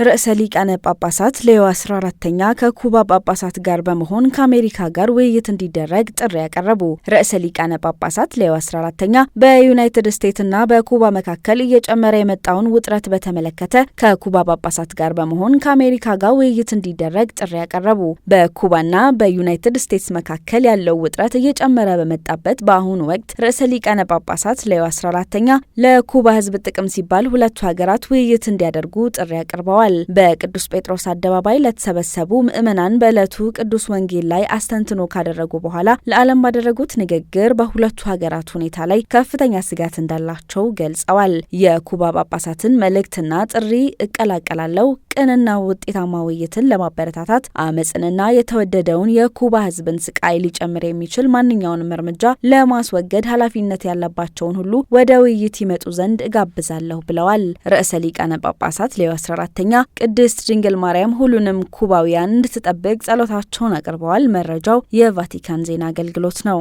ርዕሰ ሊቃነ ጳጳሳት ሌዮ 14ኛ ከኩባ ጳጳሳት ጋር በመሆን ከአሜሪካ ጋር ውይይት እንዲደረግ ጥሪ ያቀረቡ። ርዕሰ ሊቃነ ጳጳሳት ሌዮ 14ኛ በዩናይትድ ስቴትስና በኩባ መካከል እየጨመረ የመጣውን ውጥረት በተመለከተ ከኩባ ጳጳሳት ጋር በመሆን ከአሜሪካ ጋር ውይይት እንዲደረግ ጥሪ ያቀረቡ። በኩባና በዩናይትድ ስቴትስ መካከል ያለው ውጥረት እየጨመረ በመጣበት በአሁኑ ወቅት ርዕሰ ሊቃነ ጳጳሳት ሌዮ 14ኛ ለኩባ ሕዝብ ጥቅም ሲባል ሁለቱ ሀገራት ውይይት እንዲያደርጉ ጥሪ ያቀርበዋል። በቅዱስ ጴጥሮስ አደባባይ ለተሰበሰቡ ምዕመናን በዕለቱ ቅዱስ ወንጌል ላይ አስተንትኖ ካደረጉ በኋላ ለዓለም ባደረጉት ንግግር በሁለቱ ሀገራት ሁኔታ ላይ ከፍተኛ ስጋት እንዳላቸው ገልጸዋል። የኩባ ጳጳሳትን መልእክትና ጥሪ እቀላቀላለሁ፣ ቅንና ውጤታማ ውይይትን ለማበረታታት አመጽንና የተወደደውን የኩባ ሕዝብን ስቃይ ሊጨምር የሚችል ማንኛውንም እርምጃ ለማስወገድ ኃላፊነት ያለባቸውን ሁሉ ወደ ውይይት ይመጡ ዘንድ እጋብዛለሁ ብለዋል። ርዕሰ ሊቃነ ጳጳሳት ሌዮ 14ኛ ቅድስት ድንግል ማርያም ሁሉንም ኩባውያን እንድትጠብቅ ጸሎታቸውን አቅርበዋል። መረጃው የቫቲካን ዜና አገልግሎት ነው።